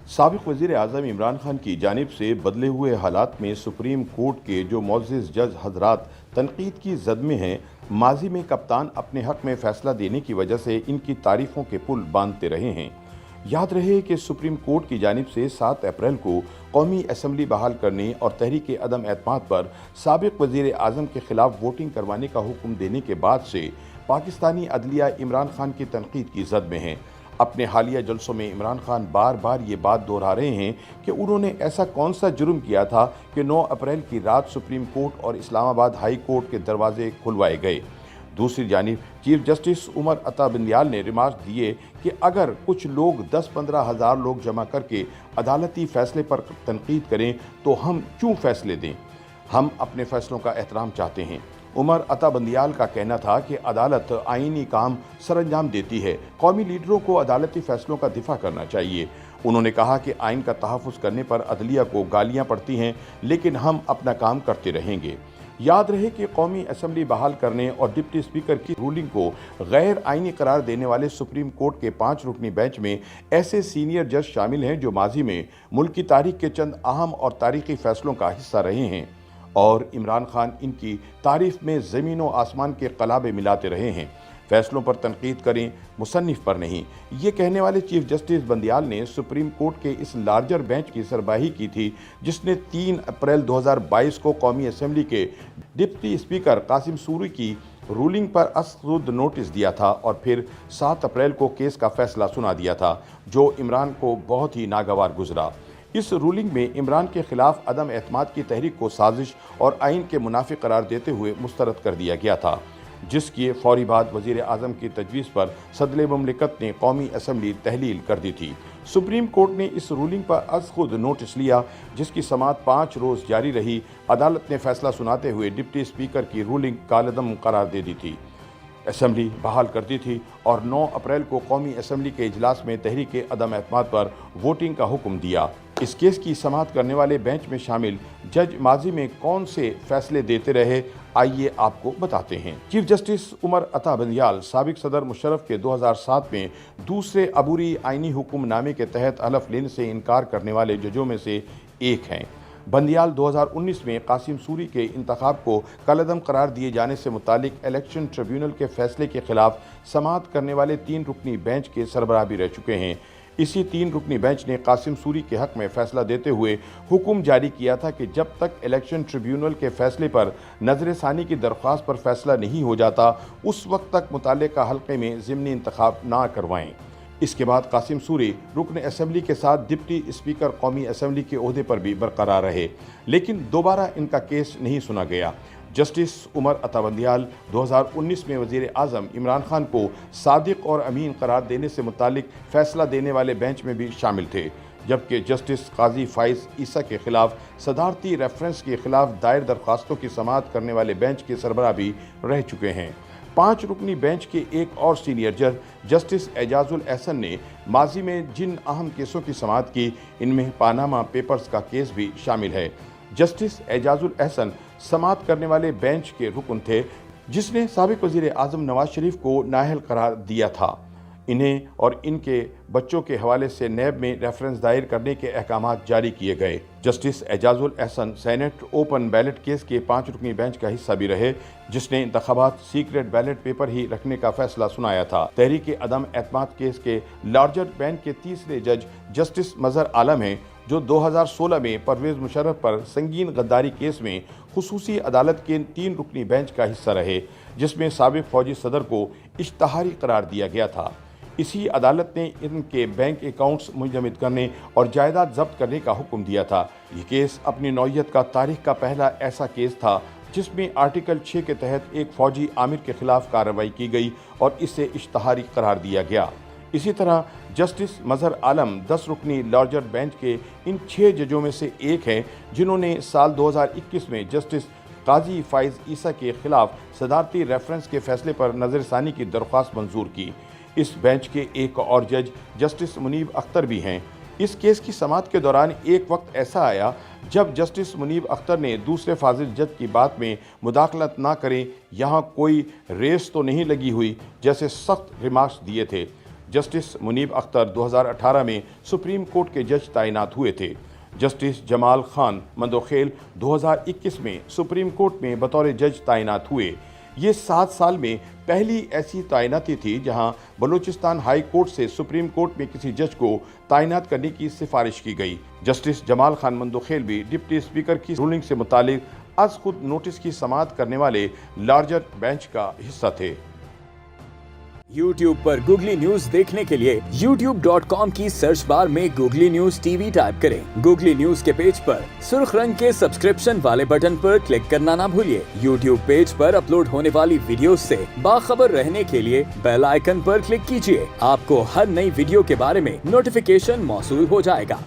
साबिक वज़ीर आज़म इमरान खान की जानिब से बदले हुए हालात में सुप्रीम कोर्ट के जो मोअज़्ज़िज़ जज हज़रात तनकीद की ज़द में हैं, माजी में कप्तान अपने हक़ में फ़ैसला देने की वजह से इनकी तारीफ़ों के पुल बांधते रहे हैं। याद रहे कि सुप्रीम कोर्ट की जानिब से 7 अप्रैल को कौमी असम्बली बहाल करने और तहरीक अदम एतमाद पर साबिक वज़ीर आज़म के ख़िलाफ़ वोटिंग करवाने का हुक्म देने के बाद से पाकिस्तानी अदलिया इमरान खान की तनकीद की ज़द में हैं। अपने हालिया जलसों में इमरान खान बार बार ये बात दोहरा रहे हैं कि उन्होंने ऐसा कौन सा जुर्म किया था कि 9 अप्रैल की रात सुप्रीम कोर्ट और इस्लामाबाद हाई कोर्ट के दरवाजे खुलवाए गए। दूसरी जानिब चीफ जस्टिस उमर अता बंदियाल ने रिमार्क दिए कि अगर कुछ लोग 10-15 हज़ार लोग जमा करके अदालती फ़ैसले पर तनकीद करें तो हम क्यों फ़ैसले दें? हम अपने फ़ैसलों का एहतराम चाहते हैं। उमर अता बंदियाल का कहना था कि अदालत आईनी काम सरअंजाम देती है, कौमी लीडरों को अदालती फ़ैसलों का दिफा करना चाहिए। उन्होंने कहा कि आइन का तहफ़्फ़ुज़ करने पर अदलिया को गालियाँ पड़ती हैं, लेकिन हम अपना काम करते रहेंगे। याद रहे कि कौमी असम्बली बहाल करने और डिप्टी स्पीकर की रूलिंग को गैर आइनी करार देने वाले सुप्रीम कोर्ट के 5 रुकनी बेंच में ऐसे सीनियर जज शामिल हैं जो माजी में मुल्क की तारीख के चंद अहम और तारीखी फ़ैसलों का हिस्सा रहे हैं और इमरान खान इनकी तारीफ में ज़मीन व आसमान के कलाबे मिलाते रहे हैं। फैसलों पर तनकीद करें, मुसन्निफ पर नहीं। ये कहने वाले चीफ जस्टिस बंदियाल ने सुप्रीम कोर्ट के इस लार्जर बेंच की सरबराही की थी जिसने 3 अप्रैल 2022 को कौमी असम्बली के डिप्टी स्पीकर कासिम सूरी की रूलिंग पर असुद नोटिस दिया था और फिर 7 अप्रैल को केस का फैसला सुना दिया था, जो इमरान को बहुत ही नागवार गुजरा। इस रूलिंग में इमरान के खिलाफ अदम एतमाद की तहरीक को साजिश और आइन के मुनाफिक करार देते हुए मुस्तरद कर दिया गया था, जिसकी फौरी बाद वज़ीर आज़म की तजवीज़ पर सदर ममलिकत ने कौमी असम्बली तहलील कर दी थी। सुप्रीम कोर्ट ने इस रूलिंग पर अज़ खुद नोटिस लिया, जिसकी समाअत 5 रोज़ जारी रही। अदालत ने फैसला सुनाते हुए डिप्टी स्पीकर की रूलिंग कालअदम करार दे दी थी, असम्बली बहाल कर दी थी और 9 अप्रैल को कौमी असम्बली के इजलास में तहरीक अदम एतमाद पर वोटिंग का हुक्म दिया। इस केस की समाअत करने वाले बेंच में शामिल जज माजी में कौन से फैसले देते रहे, आइए आपको बताते हैं। चीफ जस्टिस उमर अता बंदियाल साबिक सदर मुशर्रफ के 2007 में दूसरे अबूरी आइनी हुक्मनामे के तहत हलफ लेने से इनकार करने वाले जजों में से एक हैं। बंदियाल 2019 में कासिम सूरी के इंतखाब को कलअदम करार दिए जाने से मुतालिक इलेक्शन ट्रिब्यूनल के फैसले के खिलाफ समाअत करने वाले 3 रुकनी बेंच के सरबराह भी रह चुके हैं। इसी 3 रुकनी बेंच ने कासिम सूरी के हक़ में फ़ैसला देते हुए हुक्म जारी किया था कि जब तक इलेक्शन ट्रिब्यूनल के फ़ैसले पर नज़र सानी की दरख्वास्त पर फ़ैसला नहीं हो जाता, उस वक्त तक मुताल्लिक़ा हल्के में ज़िमनी इंतखाब ना करवाएं। इसके बाद कासिम सूरी रुकन असम्बली के साथ डिप्टी स्पीकर कौमी असम्बली के ओहदे पर भी बरकरार रहे, लेकिन दोबारा इनका केस नहीं सुना गया। जस्टिस उमर अता बंदियाल 2019 में वज़ीर आज़म इमरान खान को सादिक और अमीन करार देने से मुतालिक फ़ैसला देने वाले बेंच में भी शामिल थे, जबकि जस्टिस काजी फ़ाइज़ ईसा के ख़िलाफ़ सदारती रेफरेंस के ख़िलाफ़ दायर दरख्वास्तों की समाअत करने वाले बेंच के सरबराह भी रह चुके हैं। 5 रुकनी बेंच के एक और सीनियर जज जस्टिस एजाजुल एहसन ने माजी में जिन अहम केसों की समाअत की, इनमें पानामा पेपर्स का केस भी शामिल है। जस्टिस एजाजुल एहसन समाअत करने वाले बेंच के रुकन थे जिसने साबिक वज़ीर आज़म नवाज शरीफ को नाअहल करार दिया था। इन्हें और इनके बच्चों के हवाले से नैब में रेफरेंस दायर करने के अहकामात जारी किए गए। Justice Ijazul Ahsan senate open ballot case के 5 रुकनी बेंच का हिस्सा भी रहे, जिसने इंतखाबात सीक्रेट बैलेट पेपर ही रखने का फैसला सुनाया था। तहरीक अदम एतमाद केस के लार्जर बेंच के तीसरे जज जस्टिस मजहर आलम हैं, जो 2016 में परवेज़ मुशर्रफ पर संगीन गद्दारी केस में खुसूसी अदालत के 3 रुकनी बेंच का हिस्सा रहे, जिसमें साबिक फौजी सदर को इश्तहारी करार दिया गया था। इसी अदालत ने इनके बैंक अकाउंट्स मुंजमद करने और जायदाद जब्त करने का हुक्म दिया था। ये केस अपनी नौइयत का तारीख का पहला ऐसा केस था जिसमें आर्टिकल 6 के तहत एक फ़ौजी आमिर के खिलाफ कार्रवाई की गई और इसे इश्तहारी करार दिया गया। इसी तरह जस्टिस मजहर आलम 10 रुकनी लार्जर बेंच के इन 6 जजों में से एक हैं, जिन्होंने साल 2021 में जस्टिस काजी फ़ाइज़ ईसा के खिलाफ सदारती रेफरेंस के फैसले पर नज़रसानी की दरख्वास्त मंजूर की। इस बेंच के एक और जज जस्टिस मुनीब अख्तर भी हैं। इस केस की समाअत के दौरान एक वक्त ऐसा आया जब जस्टिस मुनीब अख्तर ने दूसरे फाजिल जज की बात में मुदाखलत ना करें, यहाँ कोई रेस तो नहीं लगी हुई, जैसे सख्त रिमार्क्स दिए थे। जस्टिस मुनीब अख्तर 2018 में सुप्रीम कोर्ट के जज तैनात हुए थे। जस्टिस जमाल खान मंदोखेल 2021 में सुप्रीम कोर्ट में बतौर जज तैनात हुए। ये 7 साल में पहली ऐसी तैनाती थी जहां बलूचिस्तान हाई कोर्ट से सुप्रीम कोर्ट में किसी जज को तैनात करने की सिफारिश की गई। जस्टिस जमाल खान मंदोखेल भी डिप्टी स्पीकर की रूलिंग से मुतालिक आज खुद नोटिस की समाअत करने वाले लार्जर बेंच का हिस्सा थे। YouTube पर गूगली न्यूज देखने के लिए youtube.com की सर्च बार में गूगली न्यूज टीवी टाइप करें। गूगली न्यूज के पेज पर सुर्ख रंग के सब्सक्रिप्शन वाले बटन पर क्लिक करना ना भूलिए। YouTube पेज पर अपलोड होने वाली वीडियोस से बाखबर रहने के लिए बेल आइकन पर क्लिक कीजिए। आपको हर नई वीडियो के बारे में नोटिफिकेशन मौसूल हो जाएगा।